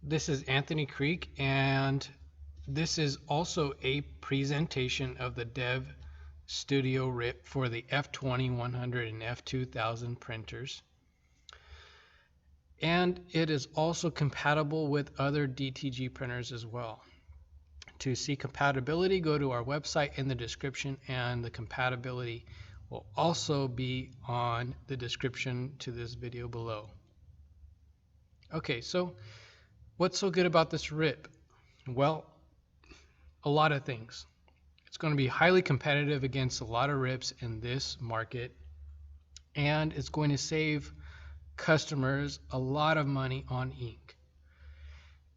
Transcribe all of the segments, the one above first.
This is Anthony Creek, and this is also a presentation of the Dev Studio RIP for the F2100 and F2000 printers. And it is also compatible with other DTG printers as well. To see compatibility, go to our website in the description, and the compatibility will also be on the description to this video below. Okay, so what's so good about this RIP? Well, a lot of things. It's going to be highly competitive against a lot of RIPs in this market, and it's going to save customers a lot of money on ink.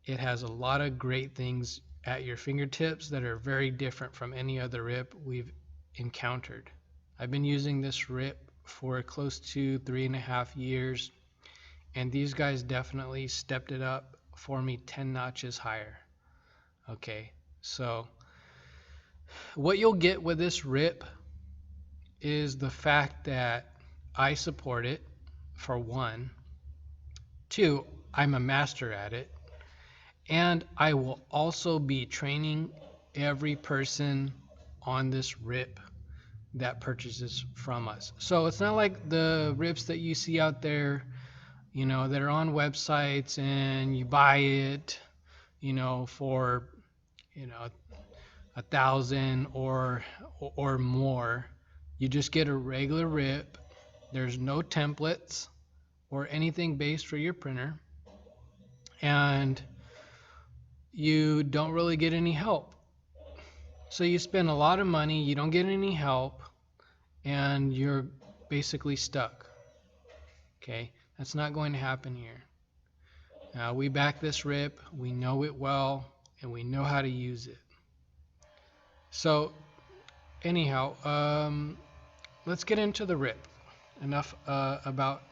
It has a lot of great things at your fingertips that are very different from any other RIP we've encountered. I've been using this RIP for close to 3.5 years, and these guys definitely stepped it up for me 10 notches higher. Okay, so what you'll get with this RIP is the fact that I support it, for one. Two, I'm a master at it. And I will also be training every person on this RIP that purchases from us. So it's not like the RIPs that you see out there, that are on websites and you buy it, for, 1,000 or more. You just get a regular RIP. There's no templates or anything based for your printer, and you don't really get any help. So you spend a lot of money, you don't get any help, and you're basically stuck. Okay, that's not going to happen here. We back this RIP, we know it well, and we know how to use it. So anyhow, let's get into the RIP. Enough about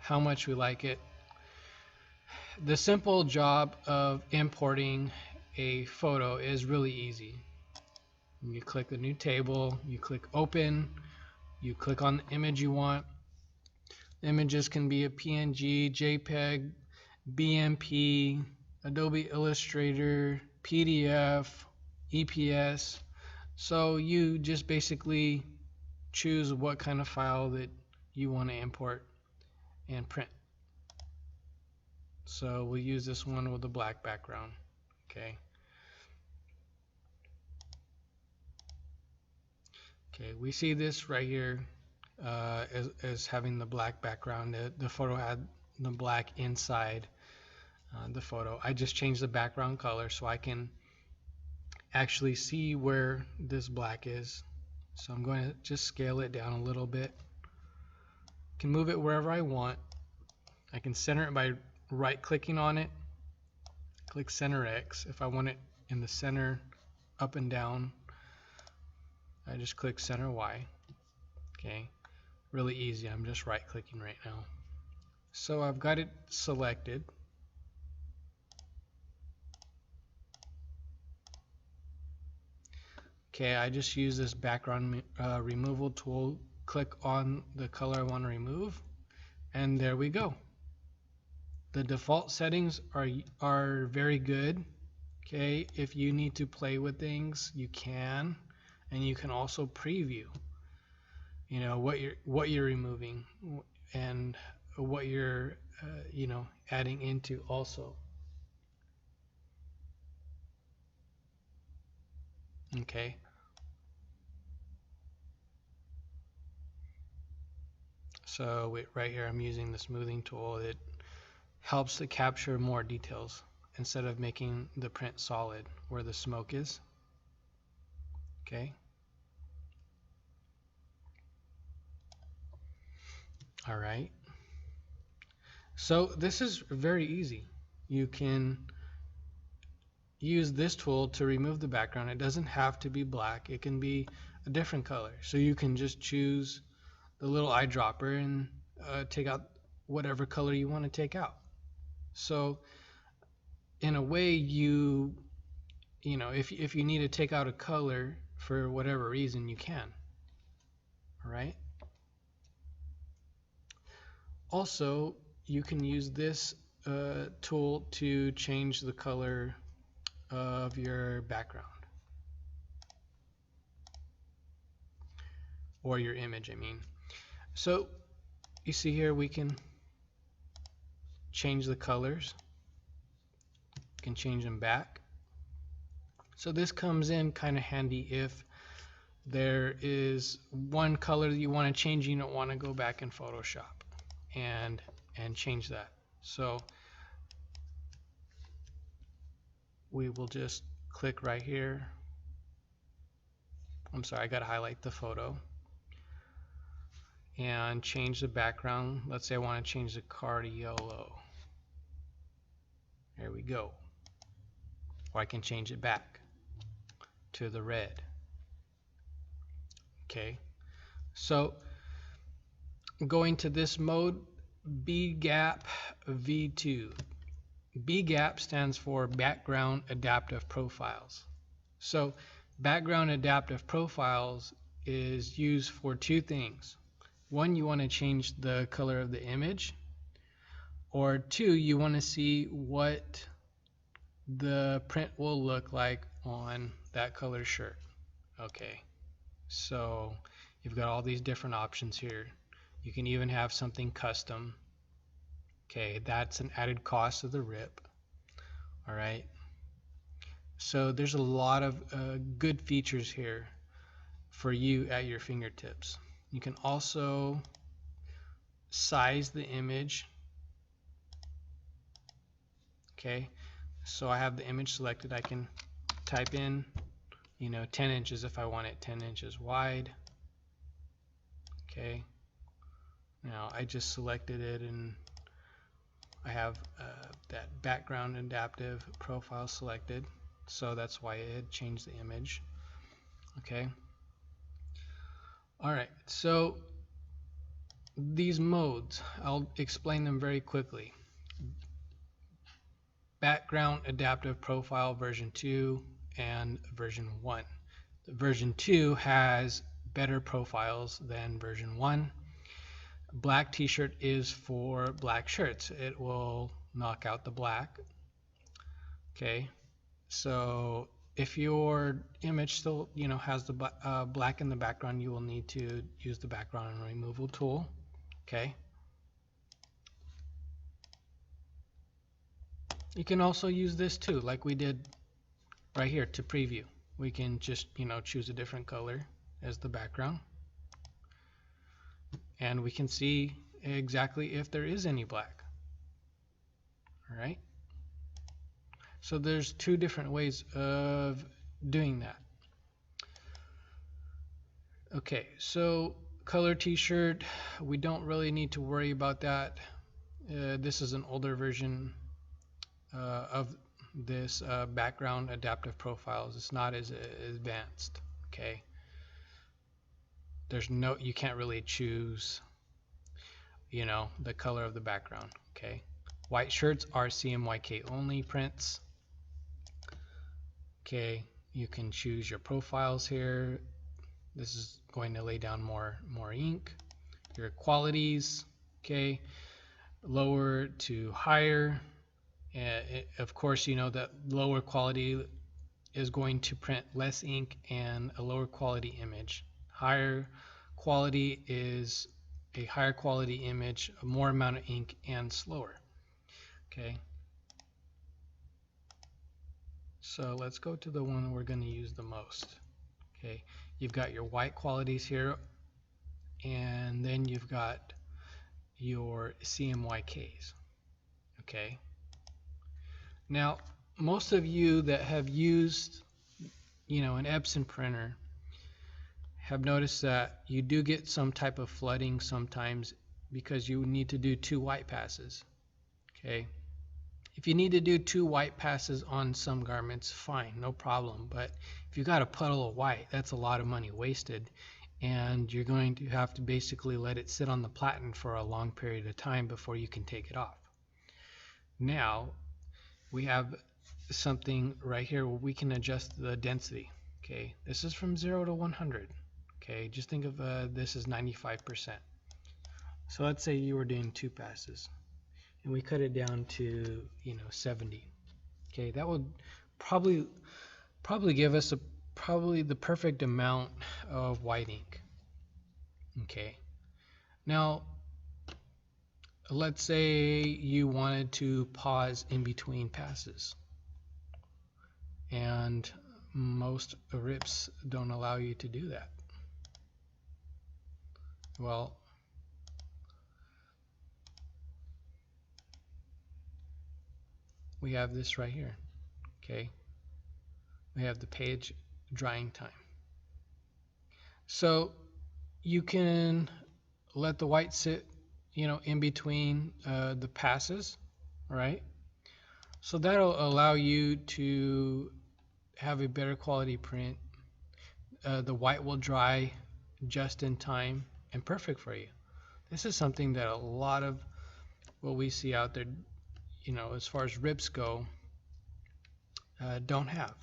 how much we like it. The simple job of importing a photo is really easy. You click the new table, you click open, you click on the image you want. Images can be a PNG, JPEG, BMP, Adobe Illustrator, PDF, EPS. So you just basically choose what kind of file that you want to import and print. So we'll use this one with a black background. Okay. Okay, we see this right here as having the black background. The photo had the black inside the photo. I just changed the background color so I can actually see where this black is. So I'm going to just scale it down a little bit. I can move it wherever I want. I can center it by right-clicking on it. Click Center X. If I want it in the center, up and down, I just click Center Y. Okay, really easy. I'm just right-clicking right now. So I've got it selected. Okay, I just use this background removal tool. Click on the color I want to remove, and there we go. The default settings are very good. Okay, if you need to play with things, you can, and you can also preview. What you're removing and what you're adding into also. Okay. So right here I'm using the smoothing tool. It helps to capture more details instead of making the print solid where the smoke is. Okay. All right. So this is very easy. You can use this tool to remove the background. It doesn't have to be black. It can be a different color. So you can just choose the little eyedropper and take out whatever color you want to take out. So in a way, if you need to take out a color for whatever reason, you can. All right. Also, you can use this tool to change the color of your background or your image, I mean. So you see here we can change the colors, can change them back. So this comes in kind of handy if there is one color that you want to change, you don't want to go back in Photoshop and change that. So we will just click right here. I'm sorry, I got to highlight the photo and change the background. Let's say I want to change the car to yellow. There we go. Or I can change it back to the red. Okay, so going to this mode, BGAP V2. BGAP stands for Background Adaptive Profiles. So Background Adaptive Profiles is used for two things. One, you want to change the color of the image, or two, you want to see what the print will look like on that color shirt. Okay, so you've got all these different options here. You can even have something custom. Okay, that's an added cost of the RIP. All right, so there's a lot of good features here for you at your fingertips. You can also size the image. Okay, so I have the image selected. I can type in, 10 inches if I want it 10 inches wide. Okay, now I just selected it and I have that background adaptive profile selected, so that's why it had changed the image. Okay, alright, so these modes, I'll explain them very quickly. Background adaptive profile version 2 and version 1. Version 2 has better profiles than version 1. Black t-shirt is for black shirts. It will knock out the black. Okay, so if your image still has the black in the background, you will need to use the background removal tool. Okay, you can also use this too, like we did right here to preview. We can just choose a different color as the background, and we can see exactly if there is any black. All right, so there's two different ways of doing that. Okay, so color t-shirt, we don't really need to worry about that. This is an older version of this background adaptive profiles. It's not as advanced. Okay, you can't really choose the color of the background. Okay, white shirts are CMYK only prints. Okay, you can choose your profiles here. This is going to lay down more ink. Your qualities, okay, lower to higher. Of course, that lower quality is going to print less ink and a lower quality image. Higher quality is a higher quality image, a more amount of ink, and slower. Okay, so let's go to the one we're going to use the most. Okay, you've got your white qualities here, and then you've got your CMYKs. Okay, now most of you that have used an Epson printer have noticed that you do get some type of flooding sometimes because you need to do 2 white passes. Okay, if you need to do 2 white passes on some garments, fine, no problem. But if you got a puddle of white, that's a lot of money wasted, and you're going to have to basically let it sit on the platen for a long period of time before you can take it off. Now we have something right here where we can adjust the density. Okay, this is from 0 to 100. Okay, just think of this as 95%. So let's say you were doing 2 passes. and we cut it down to 70. Okay, that would probably give us probably the perfect amount of white ink. Okay, now let's say you wanted to pause in between passes, and most RIPs don't allow you to do that. Well, we have this right here. Okay, we have the page drying time. So you can let the white sit, in between the passes, right? So that'll allow you to have a better quality print. The white will dry just in time and perfect for you. This is something that a lot of what we see out there, as far as RIPs go, don't have.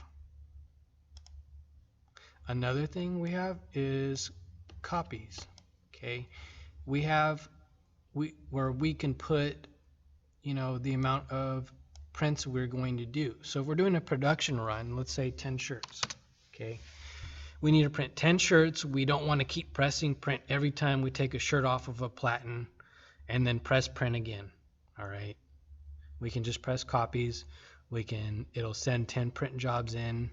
Another thing we have is copies. Okay, where we can put the amount of prints we're going to do. So if we're doing a production run, let's say 10 shirts, okay, we need to print 10 shirts. We don't want to keep pressing print every time we take a shirt off of a platen and then press print again. All right, we can just press copies. It'll send 10 print jobs in,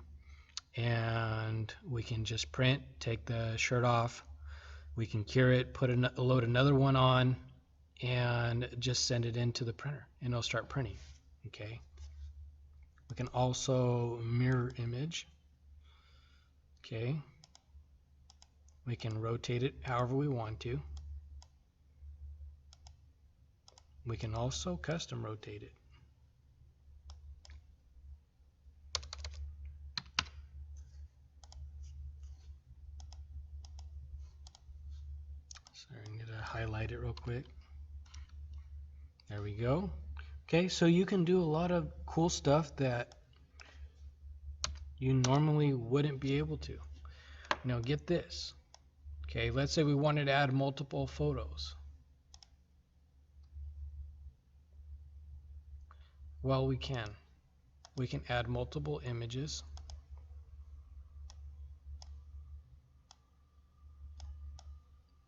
and we can just print, take the shirt off, we can cure it, load another one on, and just send it into the printer, and it'll start printing. Okay, we can also mirror image. Okay, we can rotate it however we want to. We can also custom rotate it. Sorry, I need to highlight it real quick. There we go. Okay, so you can do a lot of cool stuff that you normally wouldn't be able to. Now get this. Okay, let's say we wanted to add multiple photos. Well, we can. We can add multiple images.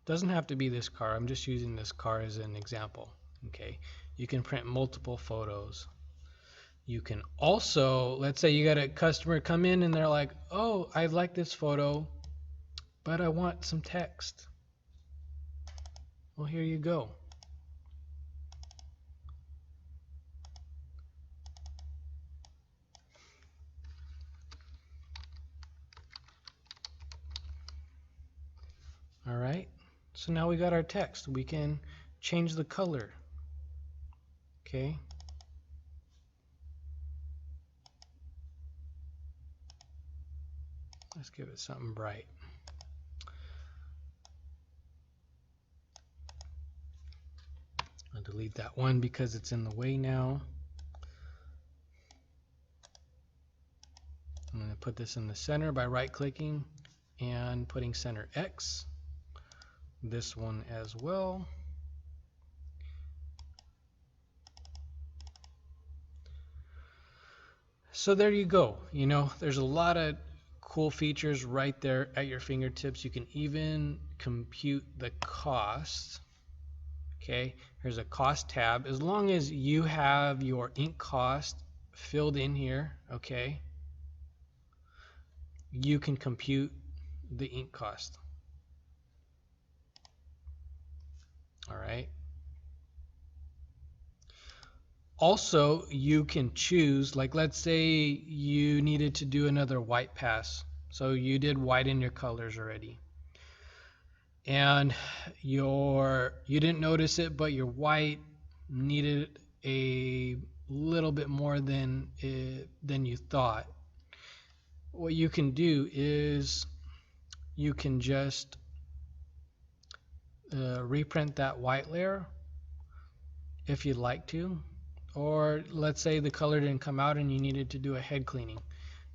Doesn't have to be this car. I'm just using this car as an example. Okay, you can print multiple photos. You can also, let's say you got a customer come in and they're like, oh, I like this photo, but I want some text. Well, here you go. All right, so now we got our text. We can change the color. Okay. Let's give it something bright. I'll delete that one because it's in the way now. I'm going to put this in the center by right-clicking and putting center X. This one as well. So there you go. There's a lot of cool features right there at your fingertips. You can even compute the cost. Okay, here's a cost tab. As long as you have your ink cost filled in here, okay, you can compute the ink cost. All right. Also, you can choose, like let's say you needed to do another white pass. So you did white in your colors already. And you didn't notice it, but your white needed a little bit more than you thought. What you can do is you can just reprint that white layer if you'd like to. Or let's say the color didn't come out and you needed to do a head cleaning.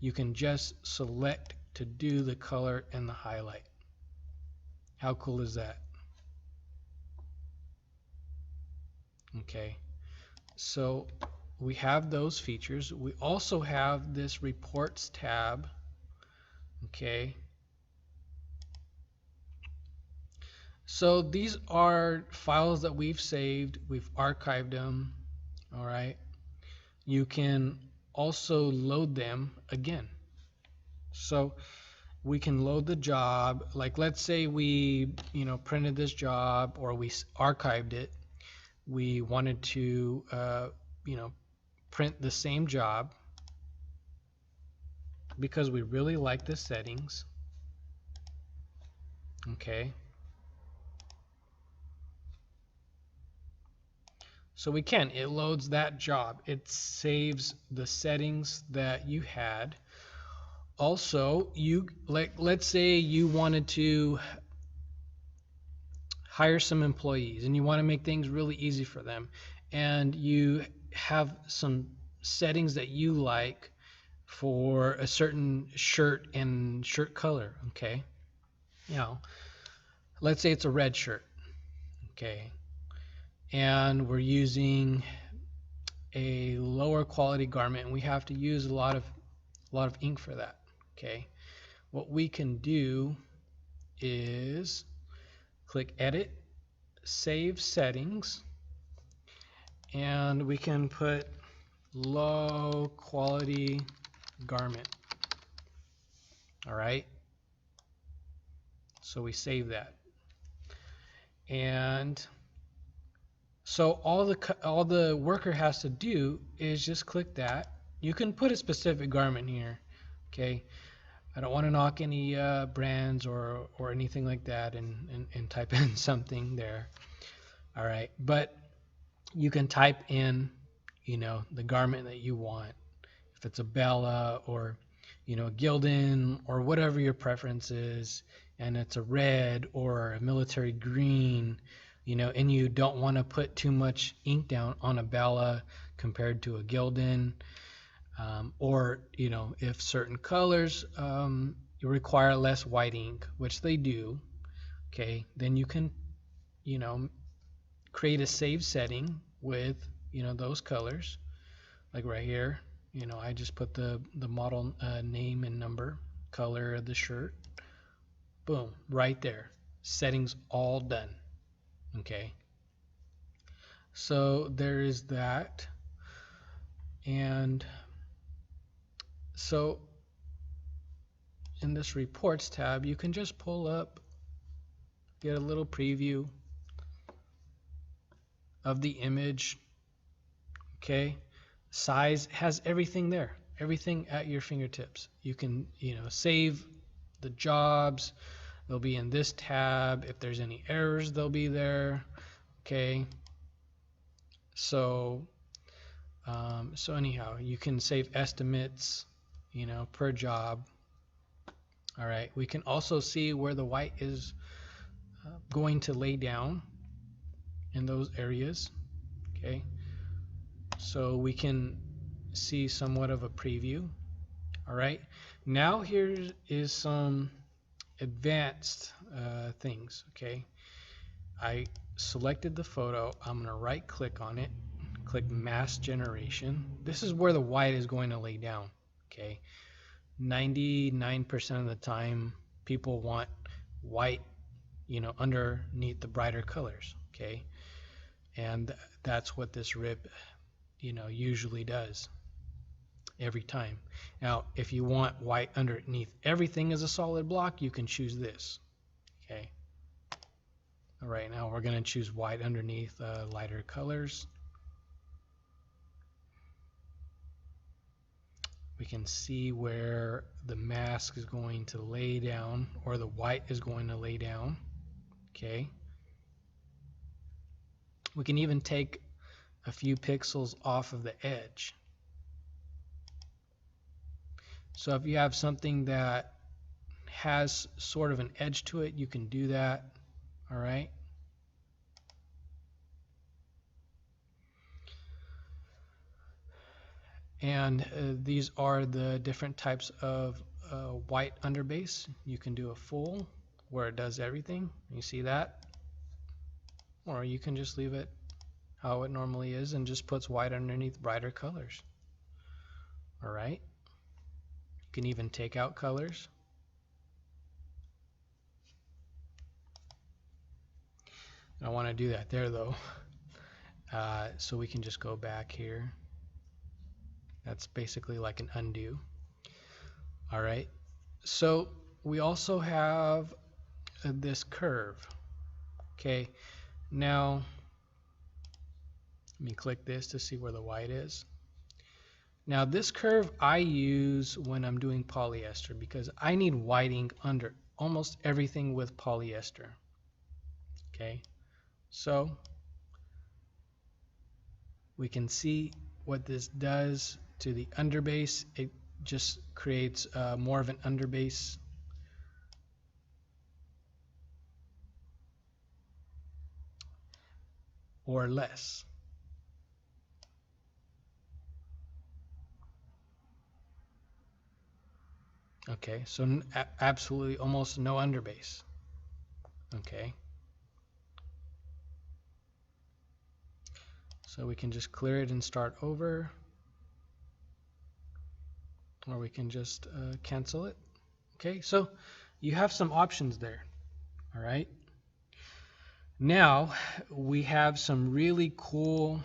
You can just select to do the color and the highlight. How cool is that? Okay, So we have those features. We also have this reports tab. Okay. So these are files that we've saved. We've archived them. All right. You can also load them again. So we can load the job. Like let's say we, printed this job or we archived it. We wanted to, print the same job because we really like the settings. Okay. So we can. It loads that job. It saves the settings that you had. Also, let's say you wanted to hire some employees and you want to make things really easy for them, and you have some settings that you like for a certain shirt and shirt color. Okay. Let's say it's a red shirt. Okay. And we're using a lower quality garment and we have to use a lot of ink for that. Okay. What we can do is click Edit, Save Settings, and we can put low quality garment. All right. So we save that. And so all the worker has to do is just click that. You can put a specific garment here. Okay. I don't want to knock any brands or anything like that and type in something there. All right. But you can type in, the garment that you want. If it's a Bella or, Gildan or whatever your preference is, and it's a red or a military green, and you don't want to put too much ink down on a Bella compared to a Gildan, or if certain colors you require less white ink, which they do, okay, then you can create a save setting with those colors, like right here. I just put the model name and number, color of the shirt, boom, right there, settings all done. Okay, so there is that. And so in this reports tab, you can just pull up, get a little preview of the image. Okay, size, has everything there, everything at your fingertips. You can save the jobs. They'll be in this tab. If there's any errors, they'll be there. Okay, so anyhow, you can save estimates per job. All right, we can also see where the white is going to lay down in those areas. Okay, so we can see somewhat of a preview. All right, now here is some advanced things. Okay, I selected the photo. I'm going to right click on it, click mask generation. This is where the white is going to lay down. Okay, 99% of the time people want white underneath the brighter colors. Okay, and that's what this rib usually does every time. Now if you want white underneath everything as a solid block, you can choose this. Okay, all right, now we're going to choose white underneath lighter colors. We can see where the mask is going to lay down, or the white is going to lay down. Okay, we can even take a few pixels off of the edge. So if you have something that has sort of an edge to it, you can do that. All right. And these are the different types of white underbase. You can do a full where it does everything. You see that? Or you can just leave it how it normally is and just puts white underneath brighter colors. All right. You can even take out colors. I don't want to do that there though. So we can just go back here. That's basically like an undo. All right. So we also have this curve. Okay. Now, let me click this to see where the white is. Now this curve I use when I'm doing polyester because I need whiting under almost everything with polyester. Okay. So we can see what this does to the underbase. It just creates more of an underbase. Or less. Okay, so absolutely almost no underbase. Okay. So we can just clear it and start over. Or we can just cancel it. Okay, so you have some options there. All right. Now we have some really cool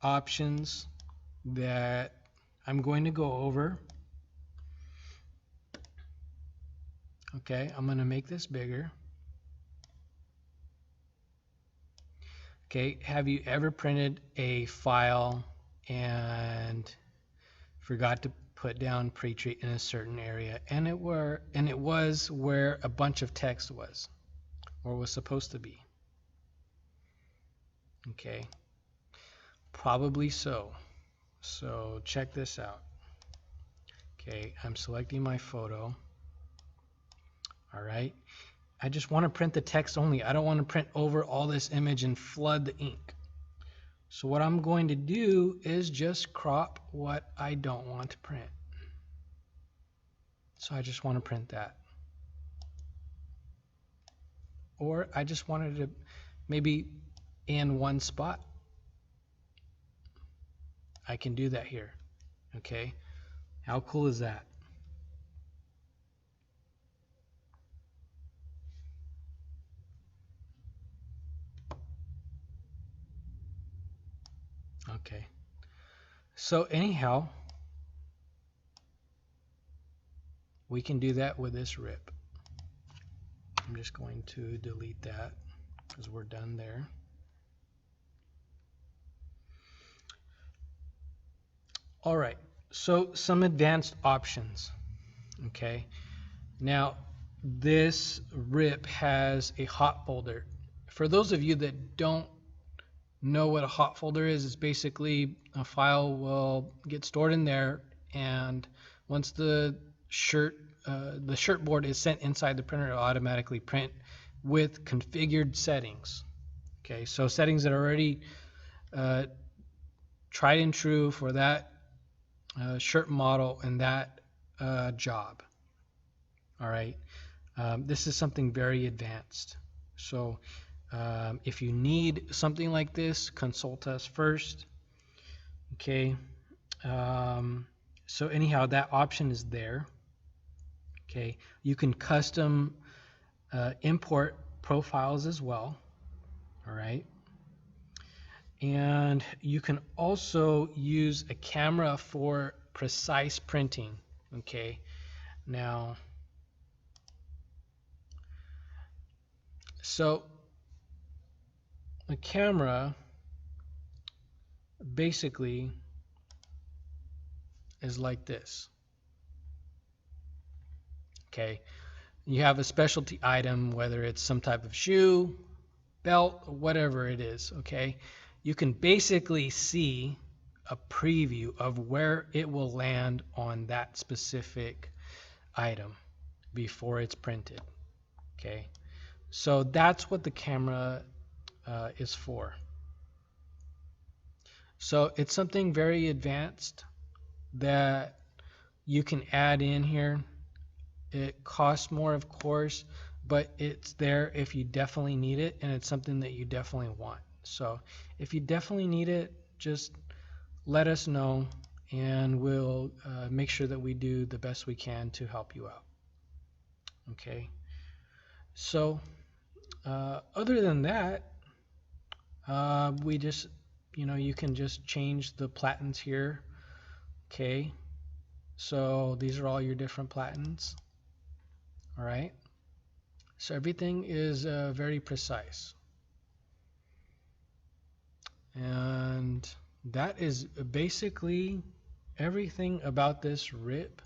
options that I'm going to go over. Okay, I'm going to make this bigger. Okay, have you ever printed a file and forgot to put down pre-treat in a certain area and it was where a bunch of text was or was supposed to be? Okay, probably so. So check this out. Okay, I'm selecting my photo. All right, I just want to print the text only. I don't want to print over all this image and flood the ink. So what I'm going to do is just crop what I don't want to print. So I just want to print that. Or I just wanted to maybe in one spot. I can do that here. Okay, how cool is that? Okay, so anyhow, we can do that with this rip. I'm just going to delete that because we're done there. All right, so some advanced options. Okay, now this rip has a hot folder. For those of you that don't know what a hot folder is, it's basically a file will get stored in there, and once the shirt board is sent inside the printer, it'll automatically print with configured settings. Okay, so settings that are already tried and true for that shirt model and that job. All right, this is something very advanced. So if you need something like this, consult us first. Okay, so anyhow, that option is there. Okay, you can custom import profiles as well. All right, and you can also use a camera for precise printing. Okay, now so a camera basically is like this. Okay, you have a specialty item, whether it's some type of shoe, belt, whatever it is. Okay, you can basically see a preview of where it will land on that specific item before it's printed. Okay, so that's what the camera is for. So it's something very advanced that you can add in here. It costs more, of course, but it's there if you definitely need it, and it's something that you definitely want. So if you definitely need it, just let us know, and we'll make sure that we do the best we can to help you out. Okay. So other than that, we just, you can just change the platens here. Okay. So these are all your different platens. All right. So everything is very precise. And that is basically everything about this RIP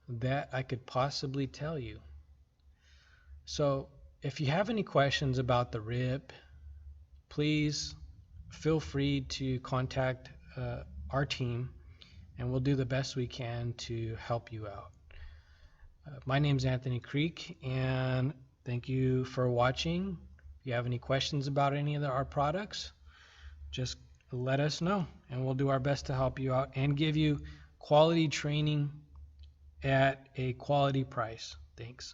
that I could possibly tell you. So if you have any questions about the RIP, please feel free to contact our team, and we'll do the best we can to help you out. My name's Anthony Creek, and thank you for watching. If you have any questions about any of our products, just let us know, and we'll do our best to help you out and give you quality training at a quality price. Thanks.